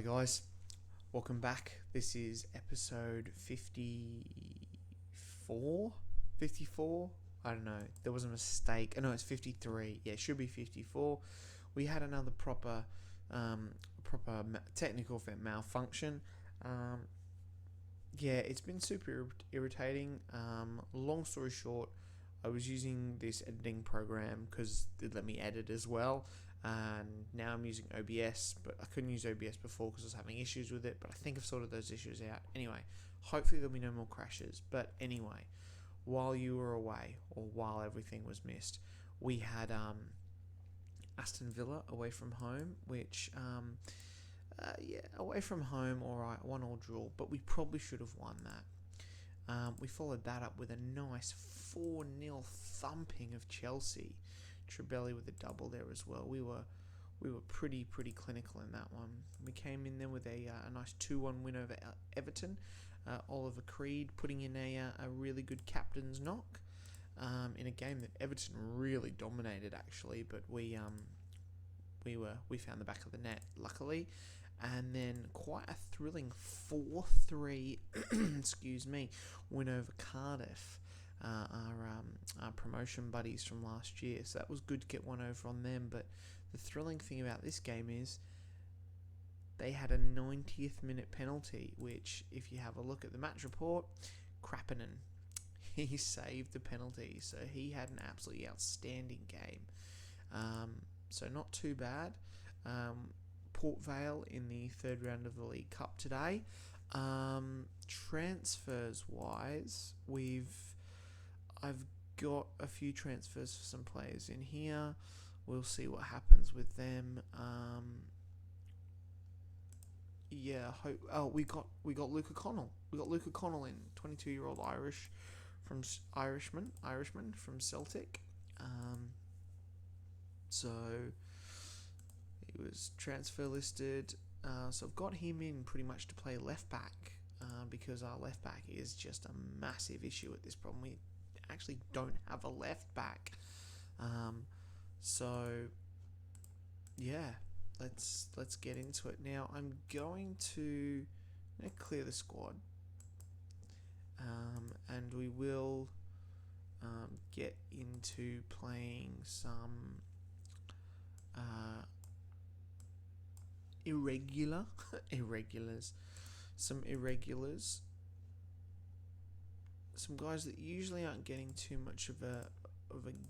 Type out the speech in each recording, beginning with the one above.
Hi guys, welcome back. This is episode 54? 54? I don't know. There was a mistake. Oh, no, it's 53. Yeah, it should be 54. We had another proper technical malfunction. Um, yeah, it's been super irritating. Long story short, I was using this editing program because it let me edit as well. And now I'm using OBS, but I couldn't use OBS before because I was having issues with it, but I think I've sorted those issues out. Anyway, hopefully there'll be no more crashes. But anyway, while you were away, or while everything was missed, we had Aston Villa away from home, which, away from home, alright, 1-1 draw, but we probably should have won that. We followed that up with a nice 4-0 thumping of Chelsea. Trebelli with a double there as well. We were pretty clinical in that one. We came in there with a nice 2-1 win over Everton. Oliver Creed putting in a really good captain's knock in a game that Everton really dominated actually, but we found the back of the net luckily. And then quite a thrilling 4-3 win over Cardiff, our promotion buddies from last year. So that was good to get one over on them. But the thrilling thing about this game is they had a 90th minute penalty, which if you have a look at the match report, Krappinen, he saved the penalty. So he had an absolutely outstanding game. So not too bad. Port Vale in the third round of the League Cup today. Transfers wise, I've got a few transfers for some players in here. We'll see what happens with them. We got Luke O'Connell. We got Luke O'Connell in, 22-year-old Irishman from Celtic. So he was transfer listed. So I've got him in pretty much to play left back because our left back is just a massive issue at this problem. We actually don't have a left back. Let's get into it now. I'm going to clear the squad, and we will get into playing some irregulars, some guys that usually aren't getting too much of a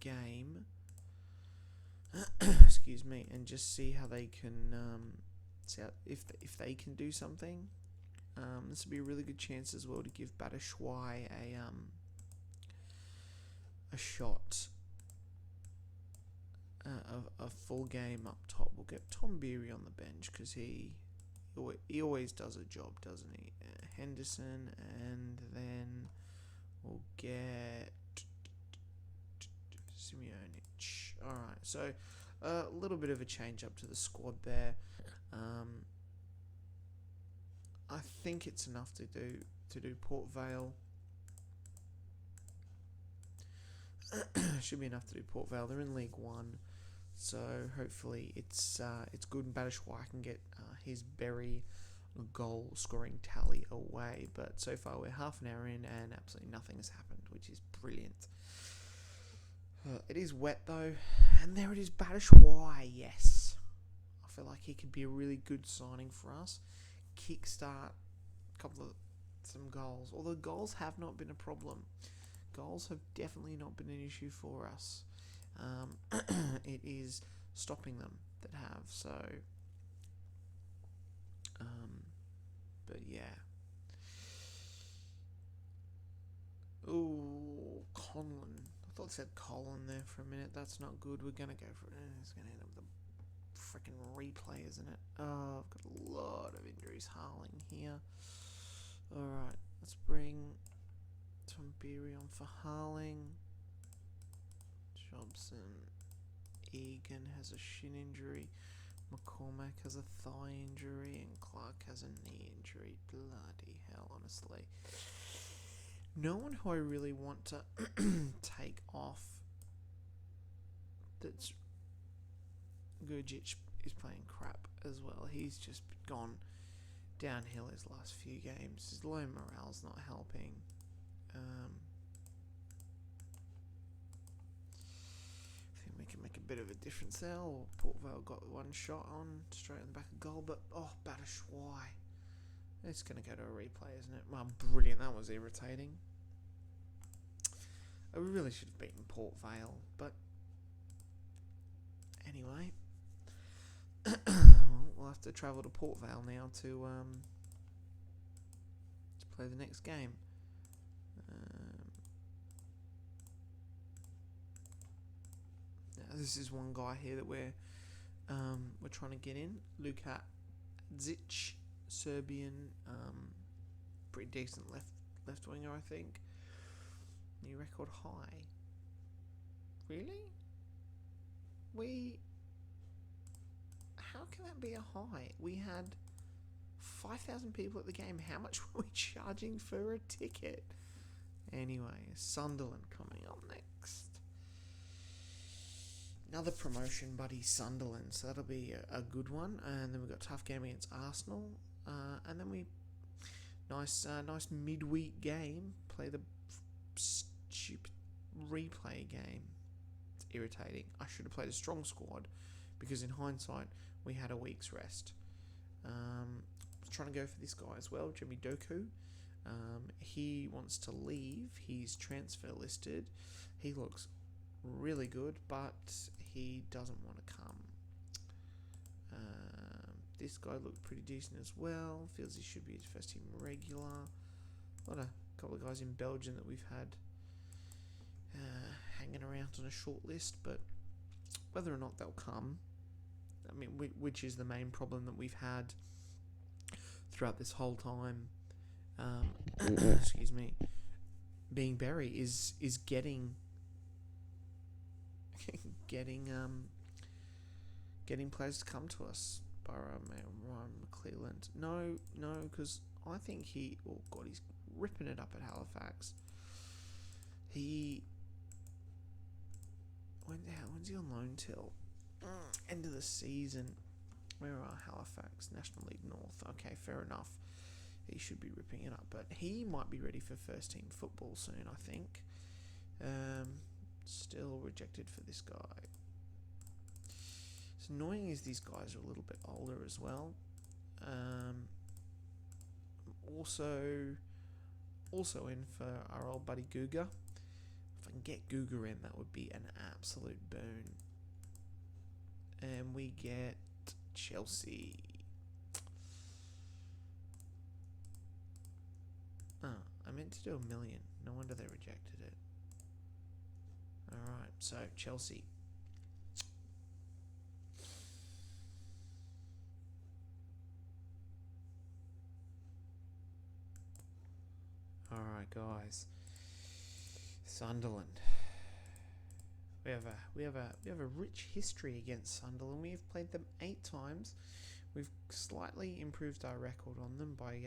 game. Excuse me, and just see how they can if they can do something. This would be a really good chance as well to give Batshuayi a shot. A full game up top. We'll get Tom Beery on the bench because he always does a job, doesn't he? Henderson, and then we'll get Simeonic. Alright, so a little bit of a change up to the squad there. I think it's enough to do Port Vale. Should be enough to do Port Vale. They're in League One, so hopefully it's good. And Batshuayi can get his Berry goal scoring tally away. But so far we're half an hour in and absolutely nothing has happened, which is brilliant. It is wet though, and there it is, Batshuayi. Yes, I feel like he could be a really good signing for us. Kickstart some goals. Although goals have not been a problem. Goals have definitely not been an issue for us. It is stopping them that have. So, but yeah. Ooh, Conlon. I thought it said Colin there for a minute. That's not good. We're gonna go for it. It's gonna end up with a freaking replay, isn't it? Oh, I've got a lot of injuries. Harling here. All right, let's bring Tom Beery on for Harling. Jobson. Egan has a shin injury. McCormack has a thigh injury. And Clark has a knee injury. Bloody hell, honestly. No one who I really want to take off. Gurjic is playing crap as well. He's just gone downhill his last few games. His low morale's not helping. I think we can make a bit of a difference there. Port Vale got one shot on straight in the back of goal, but Batshuayi. It's going to go to a replay, isn't it? Well, brilliant. That was irritating. We really should have beaten Port Vale, but anyway. Well, we'll have to travel to Port Vale now to play the next game. Now this is one guy here that we're trying to get in. Luka Zic, Serbian, pretty decent left winger, I think. New record high. Really? How can that be a high? We had 5,000 people at the game. How much were we charging for a ticket? Anyway, Sunderland coming up next. Another promotion buddy, Sunderland. So that'll be a good one. And then we've got a tough game against Arsenal. And then nice midweek game. Play the stupid replay game. It's irritating. I should have played a strong squad because in hindsight we had a week's rest. Trying to go for this guy as well, Jimmy Doku. He wants to leave. He's transfer listed. He looks really good, but he doesn't want to come. This guy looked pretty decent as well. Feels he should be his first team regular. A couple of guys in Belgium that we've had hanging around on a short list, but whether or not they'll come, I mean, which is the main problem that we've had throughout this whole time. Excuse me. Being Berry is getting players to come to us. Ryan McClelland. No, because I think he's ripping it up at Halifax. When's he on loan till? End of the season. Where are Halifax? National League North. Okay, fair enough. He should be ripping it up, but he might be ready for first team football soon, I think. Still rejected for this guy. It's annoying is these guys are a little bit older as well. Also in for our old buddy Guga. If I can get Guga in, that would be an absolute boon. And we get Chelsea. I meant to do $1 million. No wonder they rejected it. Alright, so Chelsea. Alright, guys. Sunderland. We have a rich history against Sunderland. We have played them 8 times. We've slightly improved our record on them by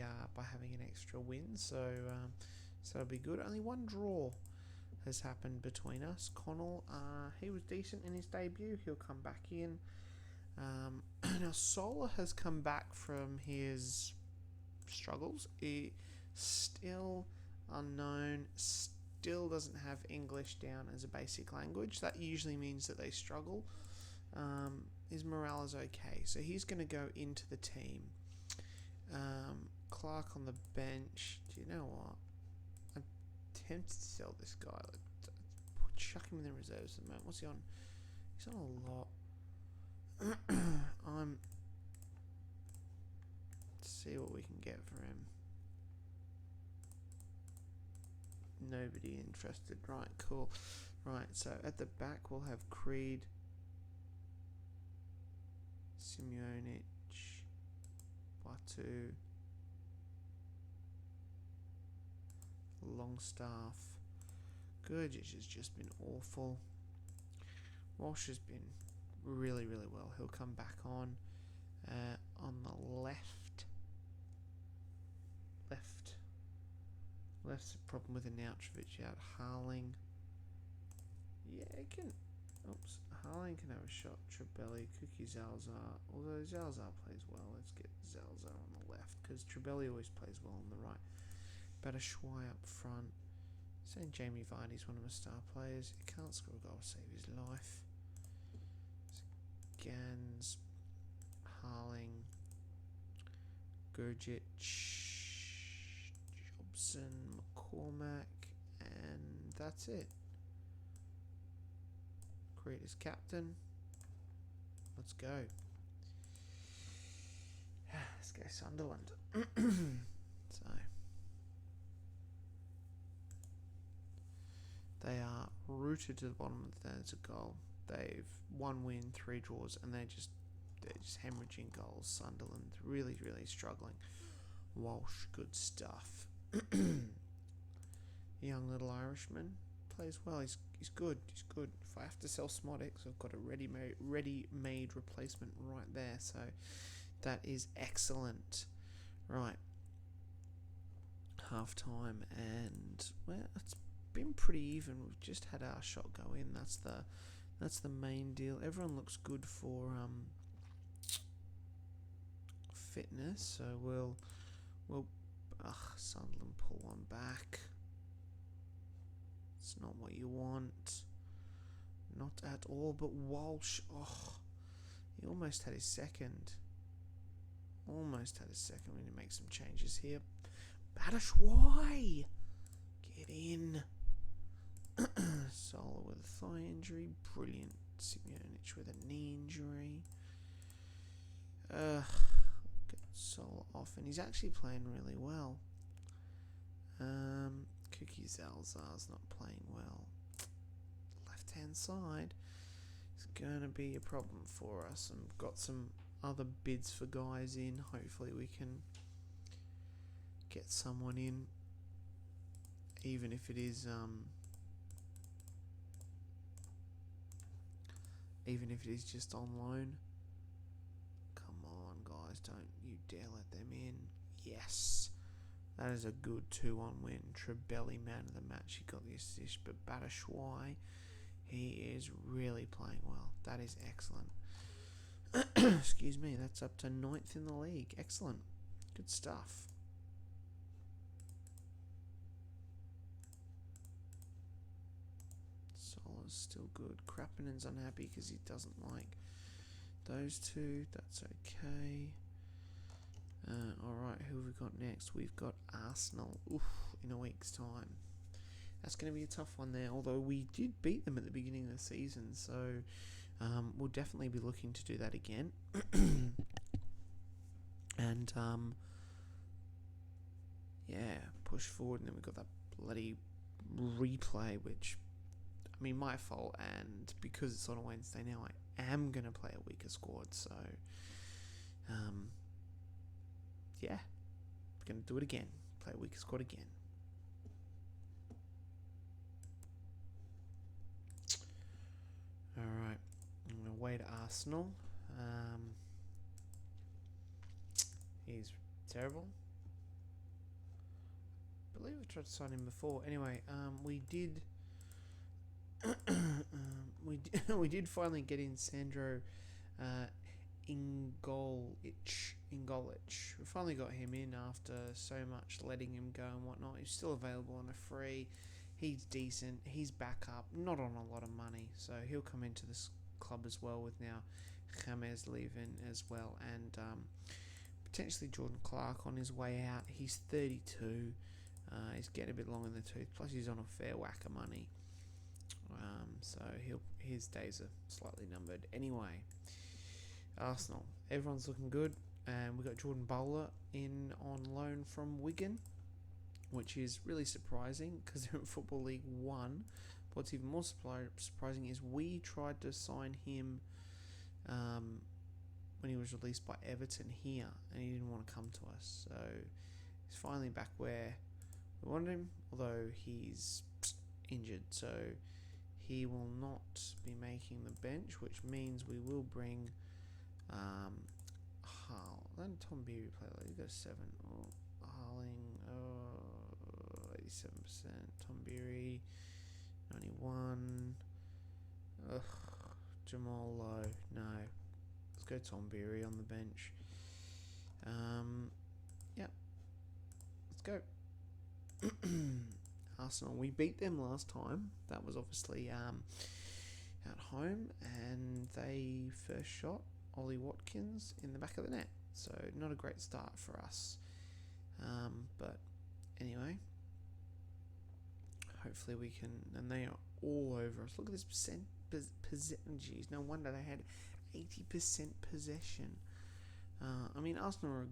having an extra win, so that'll be good. Only one draw has happened between us. Connell, he was decent in his debut. He'll come back in. Now Sola has come back from his struggles. He still unknown. Still doesn't have English down as a basic language. That usually means that they struggle. His morale is okay, so he's going to go into the team. Clark on the bench. Do you know what? I'm tempted to sell this guy. Chuck him in the reserves at the moment. What's he on? He's on a lot. Let's see what we can get for him. Nobody interested. Right, cool. Right, so at the back we'll have Creed, Simeonic, Batu, Longstaff. Gurgic has just been awful. Walsh has been really, really well. He'll come back on the left. Left's a problem with Anautrovic out. Harling. Yeah, it can. Oops. Harling can have a shot. Trebelli, Cookie, Zalzar. Although Zalzar plays well, let's get Zalzar on the left because Trebelli always plays well on the right. Batshuayi up front. Saying Jamie Vardy's one of my star players. He can't score a goal to save his life. Gans, Harling, Gurjic, Jobson, McCormack, and that's it. Create as captain. Let's go. Let's go Sunderland. So they are rooted to the bottom of the thirds of goal. They've 1 win, 3 draws, and they're just hemorrhaging goals. Sunderland really struggling. Walsh, good stuff. Young little Irishman plays well. He's good. He's good. If I have to sell Smodics, I've got a ready-made replacement right there. So that is excellent. Right. Half time, and well, it's been pretty even. We've just had our shot go in. That's the main deal. Everyone looks good for fitness, so we'll Sunderland pull one back. It's not what you want. Not at all. But Walsh, he almost had his second. Almost had his second. We need to make some changes here. Batshuayi, get in. Solar with a thigh injury. Brilliant. Simeonich with a knee injury. Get Solar off, and he's actually playing really well. Cookie Zalzar's not playing well. Left hand side is gonna be a problem for us, and we've got some other bids for guys in. Hopefully we can get someone in, even if it is just on loan. Come on, guys, don't you dare let them in. Yes, that is a good 2-1 win. Trebelli, man of the match, he got the assist, but Batshuayi, he is really playing well. That is excellent. Excuse me, that's up to 9th in the league. Excellent. Good stuff. Solar's still good. Krappinen's unhappy because he doesn't like those two. That's okay. Alright, who have we got next? We've got Arsenal. In a week's time. That's going to be a tough one there, although we did beat them at the beginning of the season, so we'll definitely be looking to do that again. And yeah, push forward, and then we've got that bloody replay, which, I mean, my fault, and because it's on a Wednesday now, I am going to play a weaker squad, so yeah, going to do it again, play a weaker squad again. Alright, I'm going to wait Arsenal. He's terrible. I believe I tried to sign him before. Anyway, we did we did finally get in Sandro Ingolic. We finally got him in after so much letting him go and whatnot. He's still available on a free. He's decent. He's back up, not on a lot of money, so he'll come into this club as well, with now James leaving as well, and potentially Jordan Clark on his way out. He's 32. He's getting a bit long in the tooth. Plus, he's on a fair whack of money, so his days are slightly numbered. Anyway, Arsenal, everyone's looking good, and we got Jordan Bowler in on loan from Wigan, which is really surprising because they're in Football League 1. What's even more surprising is we tried to sign him when he was released by Everton here, and he didn't want to come to us. So he's finally back where we wanted him, although he's injured. So he will not be making the bench, which means we will bring Hull. Then Tom Beery play like he got 7. Harling, 87%. Tom Beery, 91. Jamal Lowe. No. Let's go Tom Beery on the bench. Yep. Let's go. Arsenal. We beat them last time. That was obviously at home, and they first shot Ollie Watkins in the back of the net. So not a great start for us. But anyway, hopefully we can. And they are all over us. Look at this percent. Jeez, no wonder they had 80% possession. I mean, Arsenal are,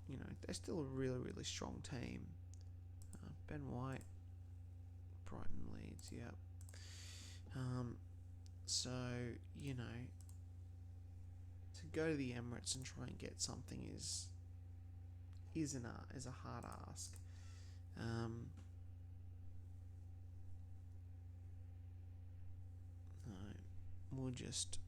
they're still a really, really strong team. Ben White, Brighton, Leeds, yep. So, to go to the Emirates and try and get something is a hard ask. No, we'll just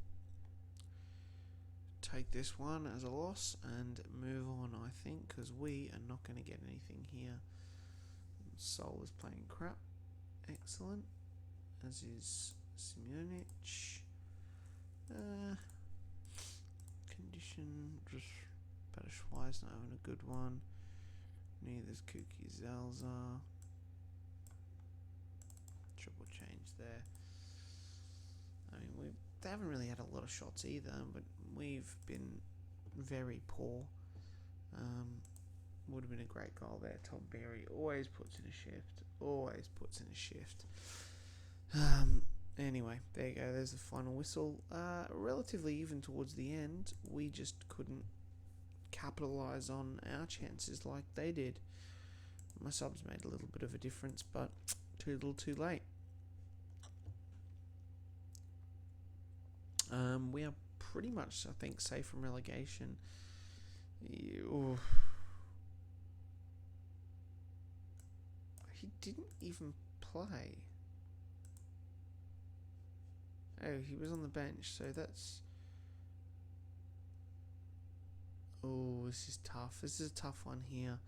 take this one as a loss and move on, I think, because we are not going to get anything here. Sol is playing crap. Excellent. As is Simunic. Condition, just Batshuayi's not having a good one. Neither's Kuki Zelza. Triple change there. I mean, they haven't really had a lot of shots either, but we've been very poor. Would have been a great goal there. Tom Beery always puts in a shift. Anyway, there you go. There's the final whistle. Relatively even towards the end. We just couldn't capitalise on our chances like they did. My subs made a little bit of a difference, but too little too late. We are pretty much, I think, safe from relegation. He didn't even play. Oh, he was on the bench, so that's... Oh, this is tough. This is a tough one here,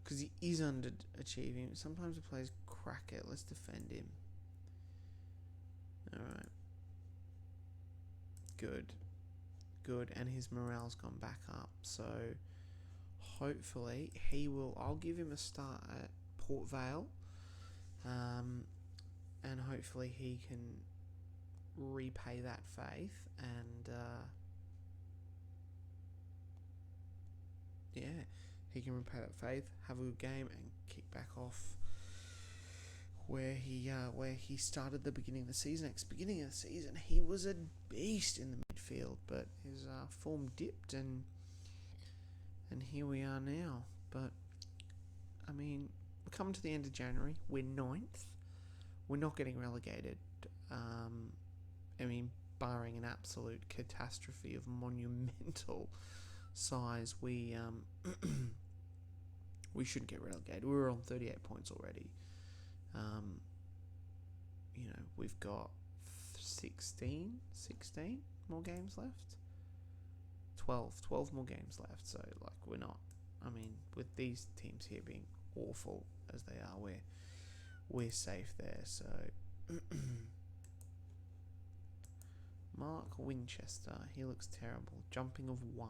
because he is underachieving. Sometimes the players crack it. Let's defend him. Alright. Good. And his morale's gone back up. So, hopefully, I'll give him a start at Port Vale. And hopefully he can repay that faith and he can repay that faith, have a good game, and kick back off where he started the beginning of the season. Beginning of the season, he was a beast in the midfield, but his form dipped, and here we are now. But I mean, we're coming to the end of January. We're 9th. We're not getting relegated. I mean, barring an absolute catastrophe of monumental size, we shouldn't get relegated. We were on 38 points already. We've got 16 more games left. 12 more games left. So, we're not. I mean, with these teams here being awful as they are, we're safe there. So, Mark Winchester, he looks terrible. Jumping of 1.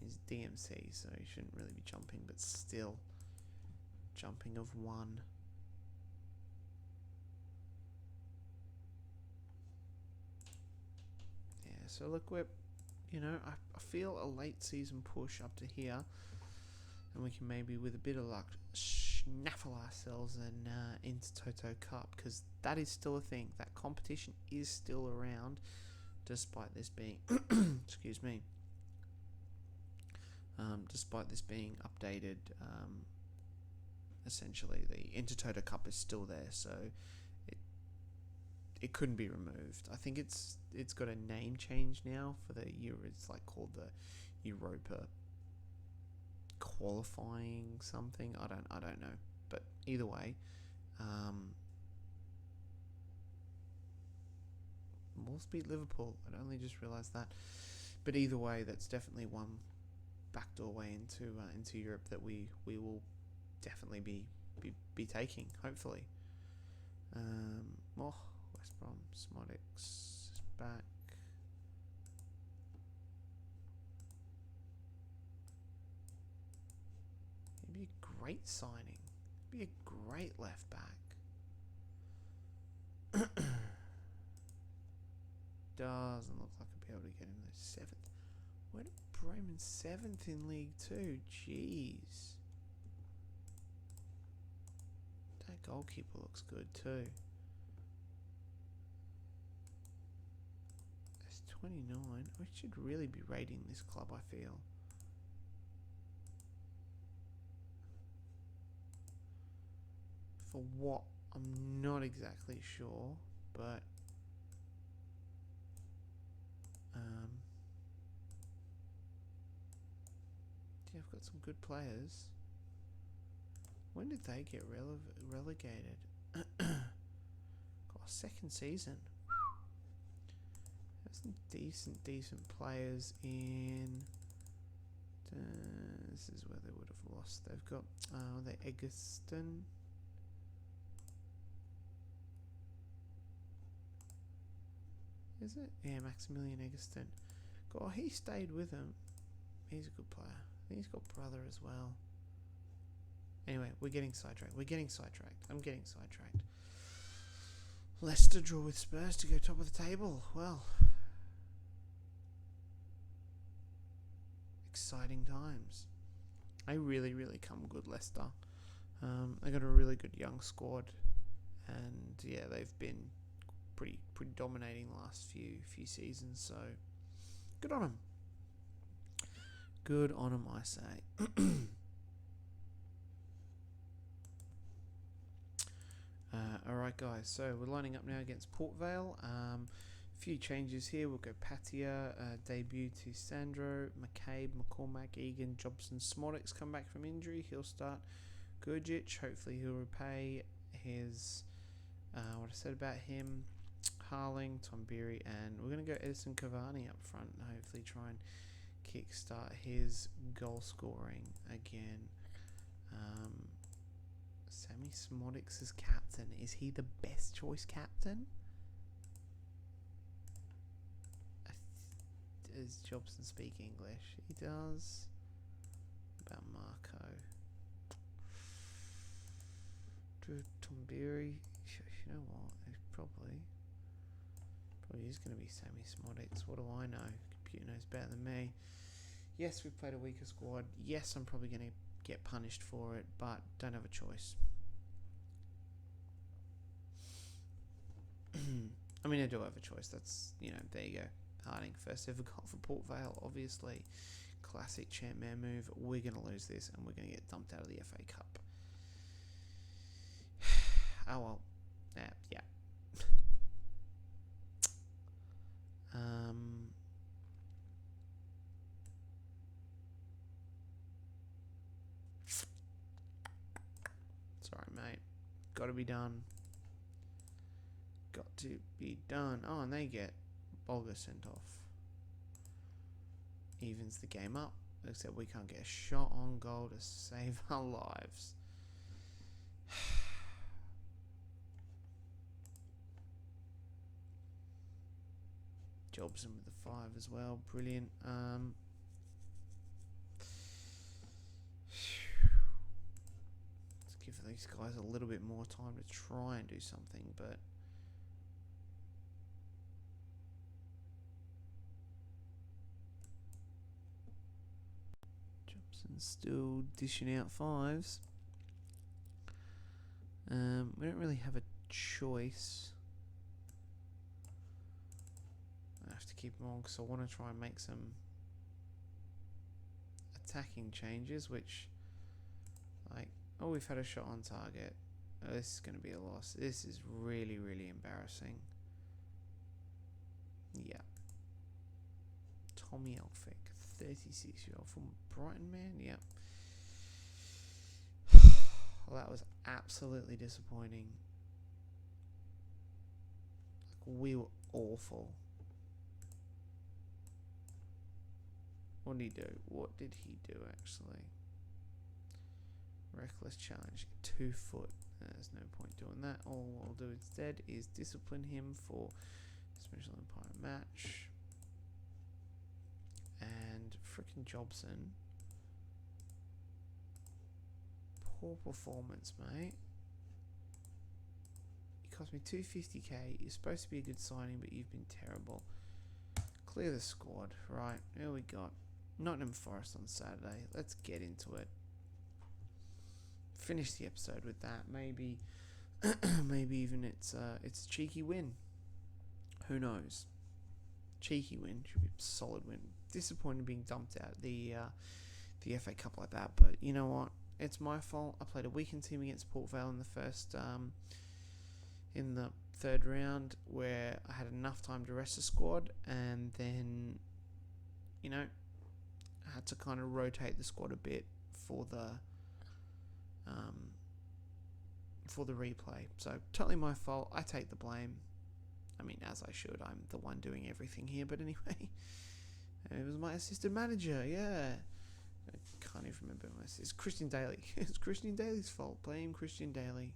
He's DMC, so he shouldn't really be jumping, but still, jumping of 1. Yeah, so look, we're, I feel a late season push up to here, and we can maybe, with a bit of luck, snaffle ourselves and into Toto Cup, because that is still a thing. That competition is still around, despite this being excuse me, despite this being updated. Essentially, the Intertoto Cup is still there, so it couldn't be removed. I think it's got a name change now for the year. It's called the Europa qualifying something. I don't know, but either way, Wolves beat Liverpool. I'd only just realised that, but either way, that's definitely one backdoor way into Europe that we will definitely be taking, hopefully. West Brom, Smodics is back. great signing. Be a great left back. Doesn't look like I'll be able to get him the 7th. Where did Bremen 7th in League 2? Jeez. That goalkeeper looks good too. That's 29. We should really be rating this club, I feel. For what? I'm not exactly sure, but yeah, I've got some good players. When did they get relegated? Got a second season. There's some decent players in. This is where they would have lost. They've got the Egerton. Is it? Yeah, Maximilian Egerton. God, he stayed with him. He's a good player. I think he's got brother as well. Anyway, we're getting sidetracked. I'm getting sidetracked. Leicester draw with Spurs to go top of the table. Well, exciting times. They really come good, Leicester. They got a really good young squad, and yeah, they've been pretty dominating the last few seasons. So good on them. Good on them, I say. Alright guys, so we're lining up now against Port Vale. Few changes here. We'll go Patia, debut to Sandro, McCabe, McCormack, Egan, Jobson, Smodix come back from injury. He'll start. Gurjic, hopefully he'll repay his what I said about him. Harling, Tom Beery, and we're going to go Edison Cavani up front and hopefully try and kickstart his goal scoring again. Sammy Smodix as captain. Is he the best choice captain? Does Jobson speak English? He does. About Marco. Tom Beery. You know what? It's probably is going to be Sammy Smodix. What do I know? Computer knows better than me. Yes, we've played a weaker squad. Yes, I'm probably going to get punished for it, but don't have a choice. I mean, I do have a choice. That's, there you go. Harding, first ever goal for Port Vale, obviously. Classic champ man move. We're going to lose this, and we're going to get dumped out of the FA Cup. Oh well. Yeah. Sorry, mate. Got to be done. Oh, and they get Bolger sent off. Evens the game up. Except we can't get a shot on goal to save our lives. Jobson with the 5 as well. Brilliant. Let's give these guys a little bit more time to try and do something, but Jobson's still dishing out 5s. We don't really have a choice. I have to keep them on because I want to try and make some attacking changes, which, we've had a shot on target. Oh, this is going to be a loss. This is really embarrassing. Yeah. Tommy Elphick, 36-year-old from Brighton, man. Yep. Well, that was absolutely disappointing. We were awful. What did he do? What did he do, actually? Reckless challenge. 2 foot. There's no point doing that. All I'll do instead is discipline him for Special Empire match. And frickin' Jobson. poor performance, mate. You cost me 250k. You're supposed to be a good signing, but you've been terrible. Clear the squad. Right, here we got Nottingham Forest on Saturday. Let's get into it. Finish the episode with that. Maybe, maybe even it's a cheeky win. Who knows? Cheeky win should be a solid win. Disappointed being dumped out the FA Cup like that, but you know what? It's my fault. I played a weekend team against Port Vale in the third round, where I had enough time to rest the squad, and then I had to kind of rotate the squad a bit for the replay. So totally my fault. I take the blame. I mean, as I should. I'm the one doing everything here. But anyway, it was my assistant manager. Yeah, I can't even remember my assistant. It's Christian Daly. It's Christian Daly's fault. Blame Christian Daly.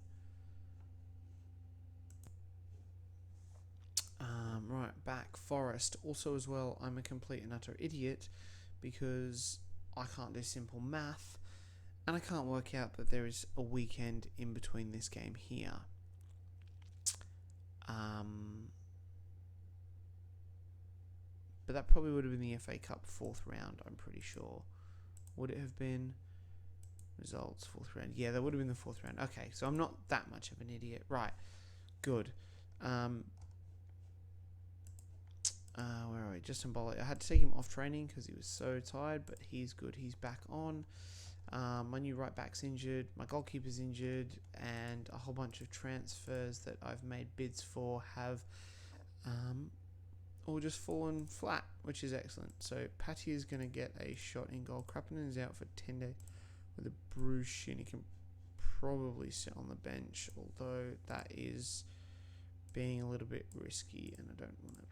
Right, back Forest. Also as well, I'm a complete and utter idiot because I can't do simple math. And I can't work out that there is a weekend in between this game here. But that probably would have been the FA Cup 4th round, I'm pretty sure. Would it have been? Results, 4th round. Yeah, that would have been the 4th round. Okay, so I'm not that much of an idiot. Right, good. Where are we? Justin Bollitt. I had to take him off training because he was so tired, but he's good. He's back on. My new right back's injured, my goalkeeper's injured, and a whole bunch of transfers that I've made bids for have all just fallen flat, which is excellent. So Patty is going to get a shot in goal. Krappinen is out for 10 days with a bruised shin. He can probably sit on the bench, although that is being a little bit risky, and I don't want to.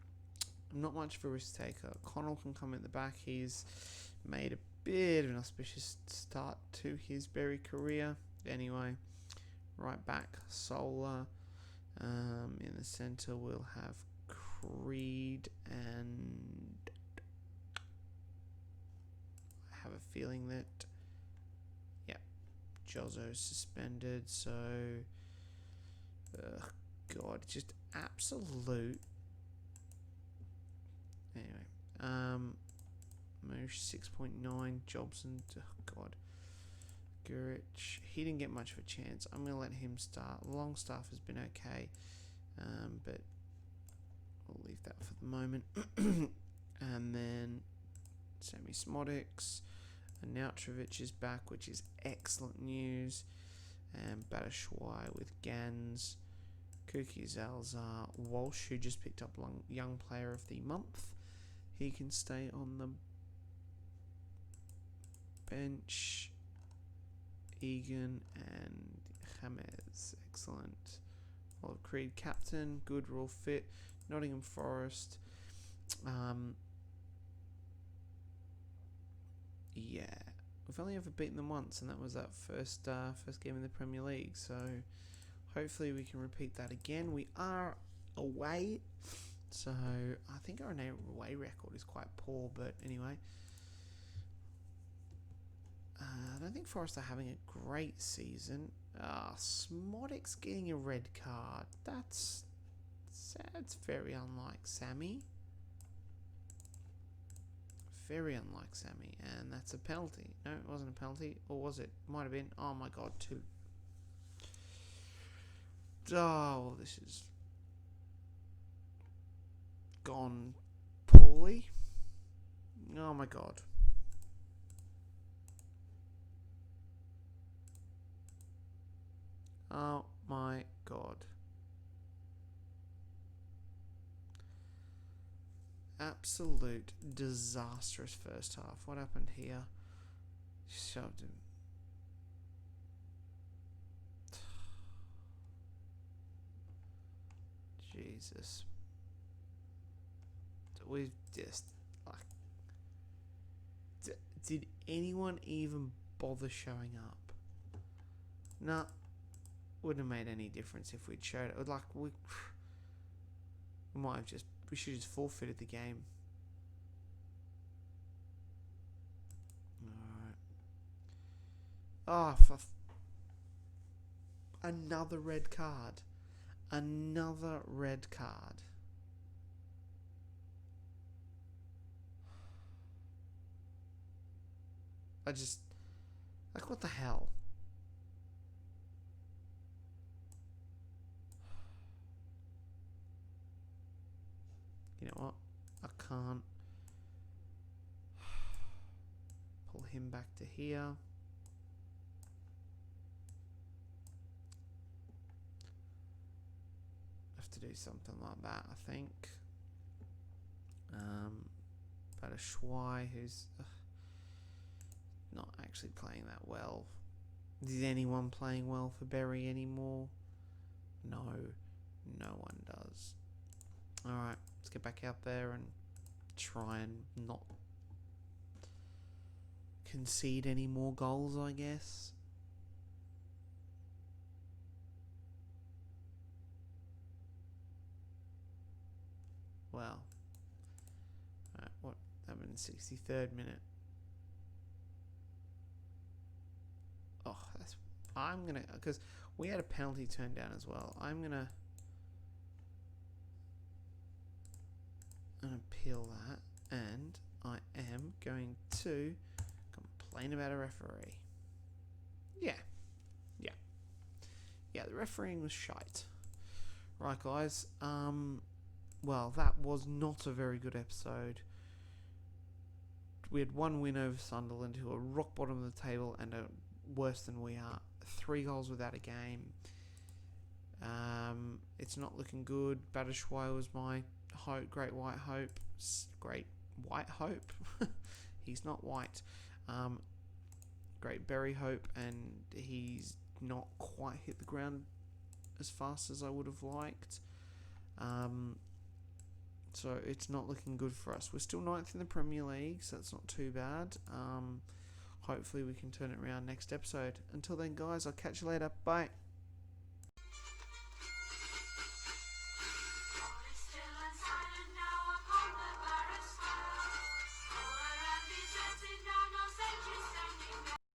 I'm not much of a risk taker. Connell can come at the back. He's made a bit of an auspicious start to his Berry career. Anyway, right back, Solar. In the centre, we'll have Creed, and I have a feeling that, Jozo's suspended. So, God, just absolute. Anyway, Moosh 6.9, Jobson, God, Gurich, he didn't get much of a chance. I'm going to let him start. Longstaff has been okay, but we'll leave that for the moment. And then Sammy Smodics, and Nautrovic is back, which is excellent news. And Batshuayi with Gans, Kuki Zalzar, Walsh, who just picked up Young Player of the Month. He can stay on the bench. Egan and James, excellent. Olive Creed, captain, good, rule fit. Nottingham Forest. Yeah, we've only ever beaten them once, and that was that first game in the Premier League. So hopefully we can repeat that again. We are away, so I think our away record is quite poor. But anyway, I don't think Forest are having a great season. Smodic's getting a red card. That's very unlike Sammy. Very unlike Sammy, and that's a penalty. No, it wasn't a penalty, or was it? Might have been. Oh my God, 2. Oh, well, this has gone poorly. Oh my God. Oh my God. Absolute disastrous first half. What happened here? Shoved him. Jesus. We've just did anyone even bother showing up? Nah. Wouldn't have made any difference if we'd showed it. We might have we should have just forfeited the game. Alright. Oh, Another red card. Another red card. I just... Like, what the hell? You know what? I can't pull him back to here. Have to do something like that, I think. Batshuayi, who's not actually playing that well. Is anyone playing well for Berry anymore? No, no one does. Alright, let's get back out there and try and not concede any more goals, I guess. Well, alright, what happened in the 63rd minute? Oh, I'm gonna, because we had a penalty turned down as well. I'm gonna appeal that, and I am going to complain about a referee. Yeah, the refereeing was shite. Right, guys. Well, that was not a very good episode. We had one win over Sunderland, who are rock bottom of the table and are worse than we are. 3 goals without a game. It's not looking good. Batshuayi was my great white hope. Great white hope? He's not white. Great berry hope, and he's not quite hit the ground as fast as I would have liked. So it's not looking good for us. We're still 9th in the Premier League, so that's not too bad. Hopefully we can turn it around next episode. Until then, guys, I'll catch you later. Bye.